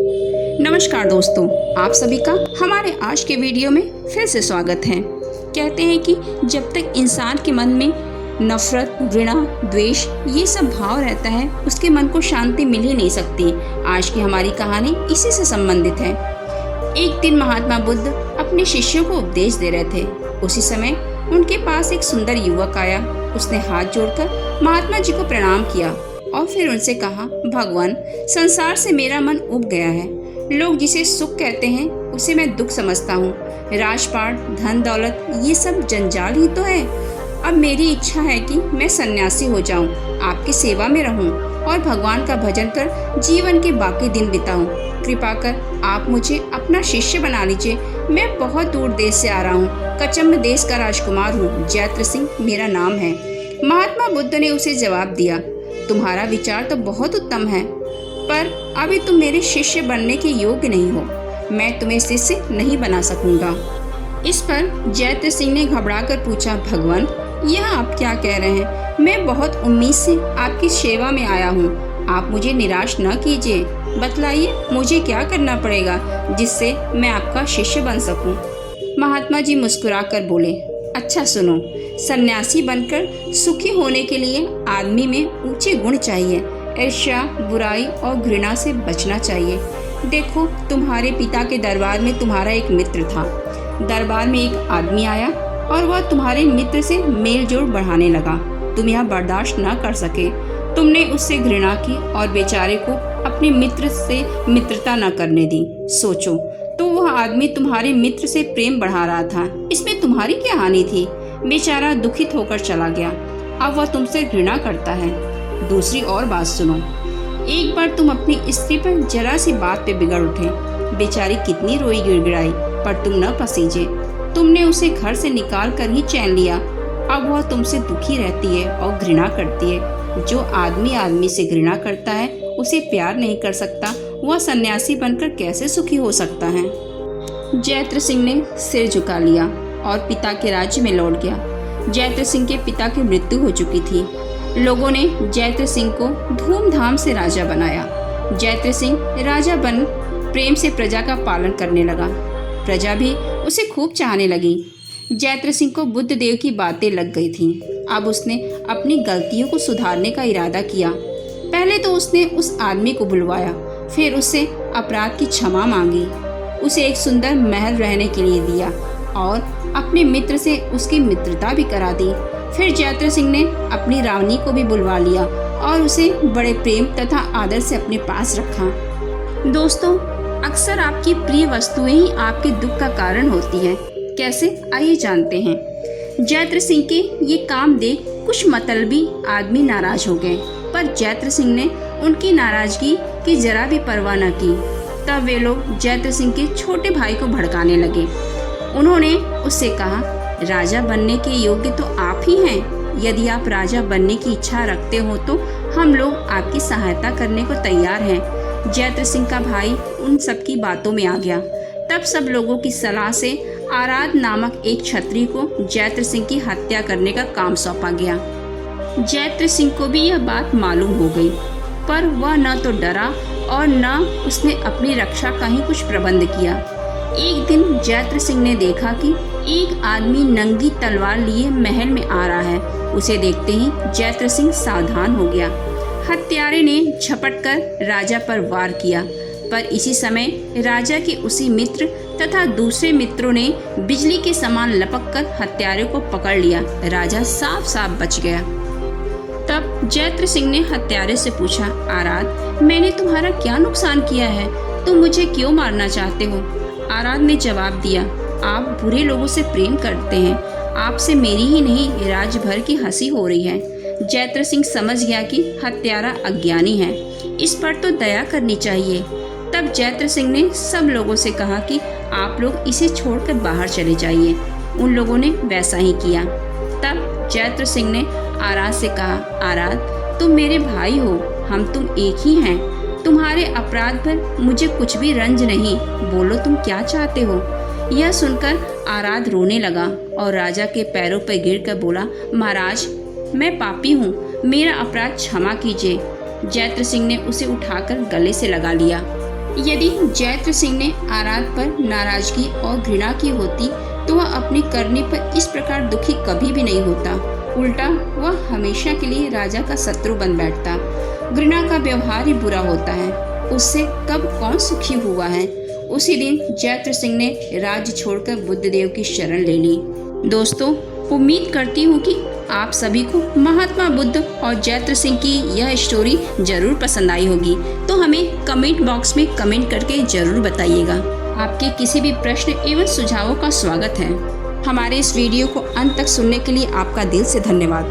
नमस्कार दोस्तों, आप सभी का हमारे आज के वीडियो में फिर से स्वागत है। कहते हैं कि जब तक इंसान के मन में नफरत, घृणा, द्वेष ये सब भाव रहता है, उसके मन को शांति मिल ही नहीं सकती। आज की हमारी कहानी इसी से संबंधित है। एक दिन महात्मा बुद्ध अपने शिष्यों को उपदेश दे रहे थे। उसी समय उनके पास एक सुंदर युवक आया। उसने हाथ जोड़कर महात्मा जी को प्रणाम किया और फिर उनसे कहा, भगवान, संसार से मेरा मन उब गया है। लोग जिसे सुख कहते हैं उसे मैं दुख समझता हूँ। राजपाट, धन दौलत ये सब जंजाल ही तो है। अब मेरी इच्छा है कि मैं सन्यासी हो जाऊं, आपकी सेवा में रहूं और भगवान का भजन कर जीवन के बाकी दिन बिताऊं। कृपा कर आप मुझे अपना शिष्य बना लीजिए। मैं बहुत दूर देश से आ रहा हूँ। कचम्ब देश का राजकुमार हूँ। जैत्र सिंह मेरा नाम है। महात्मा बुद्ध ने उसे जवाब दिया, तुम्हारा विचार तो बहुत उत्तम है, पर अभी तुम मेरे शिष्य बनने के योग्य नहीं हो। मैं तुम्हें शिष्य नहीं बना सकूंगा। इस पर जैत्र सिंह ने घबराकर पूछा, भगवान, यह आप क्या कह रहे हैं? मैं बहुत उम्मीद से आपकी सेवा में आया हूँ। आप मुझे निराश न कीजिए। बतलाइए मुझे क्या करना पड़ेगा जिससे मैं आपका शिष्य बन सकूं? महात्मा जी मुस्कुराकर बोले, अच्छा सुनो, सन्यासी बनकर सुखी होने के लिए आदमी में ऊंचे गुण चाहिए। ईर्ष्या, बुराई और घृणा से बचना चाहिए। देखो, तुम्हारे पिता के दरबार में तुम्हारा एक मित्र था। दरबार में एक आदमी आया और वह तुम्हारे मित्र से मेल जोल बढ़ाने लगा। तुम यह बर्दाश्त न कर सके। तुमने उससे घृणा की और बेचारे को अपने मित्र से मित्रता न करने दी। सोचो, तो वह आदमी तुम्हारे मित्र से प्रेम बढ़ा रहा था। इसमें तुम्हारी क्या हानि थी? बेचारा दुखित होकर चला गया। अब वह तुमसे घृणा करता है। दूसरी और बात सुनो, एक बार तुम अपनी स्त्री पर जरा सी बात पे बिगड़ उठे। बेचारी कितनी रोई गिड़गिड़ाई, पर तुम न पसीजे। तुमने उसे घर से निकाल कर ही चैन लिया। अब वह तुमसे दुखी रहती है और घृणा करती है। जो आदमी आदमी से घृणा करता है उसे प्यार नहीं कर सकता। वह सन्यासी बनकर कैसे सुखी हो सकता है? जैत्र सिंह ने सिर झुका लिया और पिता के राज्य में लौट गया। जैत्र सिंह के पिता की मृत्यु हो चुकी थी। लोगों ने जैत्र सिंह को धूमधाम से राजा बनाया। जैत्र सिंह राजा बन प्रेम से प्रजा का पालन करने लगा। प्रजा भी उसे खूब चाहने लगी। जैत्र सिंह को बुद्ध देव की बातें लग गई थीं। अब उसने अपनी गलतियों को सुधारने का इरादा किया। पहले तो उसने उस आदमी को बुलवाया, फिर उससे अपराध की क्षमा मांगी, उसे एक सुंदर महल रहने के लिए दिया और अपने मित्र से उसकी मित्रता भी करा दी। फिर जैत्र सिंह ने अपनी रानी को भी बुलवा लिया और उसे बड़े प्रेम तथा आदर से अपने पास रखा। दोस्तों, अक्सर आपकी प्रिय वस्तुएं ही आपके दुख का कारण होती हैं। कैसे, आइए जानते हैं। जैत्र सिंह के ये काम देख कुछ मतलबी आदमी नाराज हो गए, पर जैत्र सिंह ने उनकी नाराजगी की जरा भी परवाह न की। तब वे लोग जैत्र सिंह के छोटे भाई को भड़काने लगे। उन्होंने उससे कहा, राजा बनने के योग्य तो आप ही हैं। यदि आप राजा बनने की इच्छा रखते हो तो हम लोग आपकी सहायता करने को तैयार हैं। जैत्र सिंह का भाई उन सब की बातों में आ गया। तब सब लोगों की सलाह से आराध नामक एक क्षत्रिय को जैत्र सिंह की हत्या करने का काम सौंपा गया। जैत्र सिंह को भी यह बात मालूम हो गई, पर वह न तो डरा और न उसने अपनी रक्षा का ही कुछ प्रबंध किया। एक दिन जैत्र सिंह ने देखा कि एक आदमी नंगी तलवार लिए महल में आ रहा है। उसे देखते ही जैत्र सिंह सावधान हो गया। हत्यारे ने झपटकर राजा पर वार किया, पर इसी समय राजा के उसी मित्र तथा दूसरे मित्रों ने बिजली के समान लपककर हत्यारे को पकड़ लिया। राजा साफ साफ बच गया। तब जैत्र सिंह ने हत्यारे से पूछा, आराध, मैंने तुम्हारा क्या नुकसान किया है? तुम मुझे क्यों मारना चाहते हो? आराध ने जवाब दिया, आप बुरे लोगों से प्रेम करते हैं। आपसे मेरी ही नहीं राज्य भर की हंसी हो रही है। जैत्र सिंह समझ गया कि हत्यारा अज्ञानी है, इस पर तो दया करनी चाहिए। तब जैत्र सिंह ने सब लोगों से कहा कि आप लोग इसे छोड़कर बाहर चले जाइए। उन लोगों ने वैसा ही किया। तब जैत्र सिंह ने आराध से कहा, आराध, तुम मेरे भाई हो, हम तुम एक ही हैं। तुम्हारे अपराध पर मुझे कुछ भी रंज नहीं। बोलो, तुम क्या चाहते हो? यह सुनकर आराध रोने लगा और राजा के पैरों पर गिरकर बोला, महाराज, मैं पापी हूँ, मेरा अपराध क्षमा कीजिए। जैत्र सिंह ने उसे उठाकर गले से लगा लिया। यदि जयद्रथ सिंह ने आराध पर नाराजगी और घृणा की होती तो वह अपनी करनी पर इस प्रकार दुखी कभी भी नहीं होता। उल्टा वह हमेशा के लिए राजा का शत्रु बन बैठता। घृणा का व्यवहार ही बुरा होता है, उससे कब कौन सुखी हुआ है। उसी दिन जयद्रथ सिंह ने राज्य छोड़कर बुद्धदेव की शरण ले ली। दोस्तों, उम्मीद करती हूँ कि आप सभी को महात्मा बुद्ध और जयद्रथ सिंह की यह स्टोरी जरूर पसंद आई होगी। तो हमें कमेंट बॉक्स में कमेंट करके जरूर बताइएगा। आपके किसी भी प्रश्न एवं सुझावों का स्वागत है। हमारे इस वीडियो को अंत तक सुनने के लिए आपका दिल से धन्यवाद।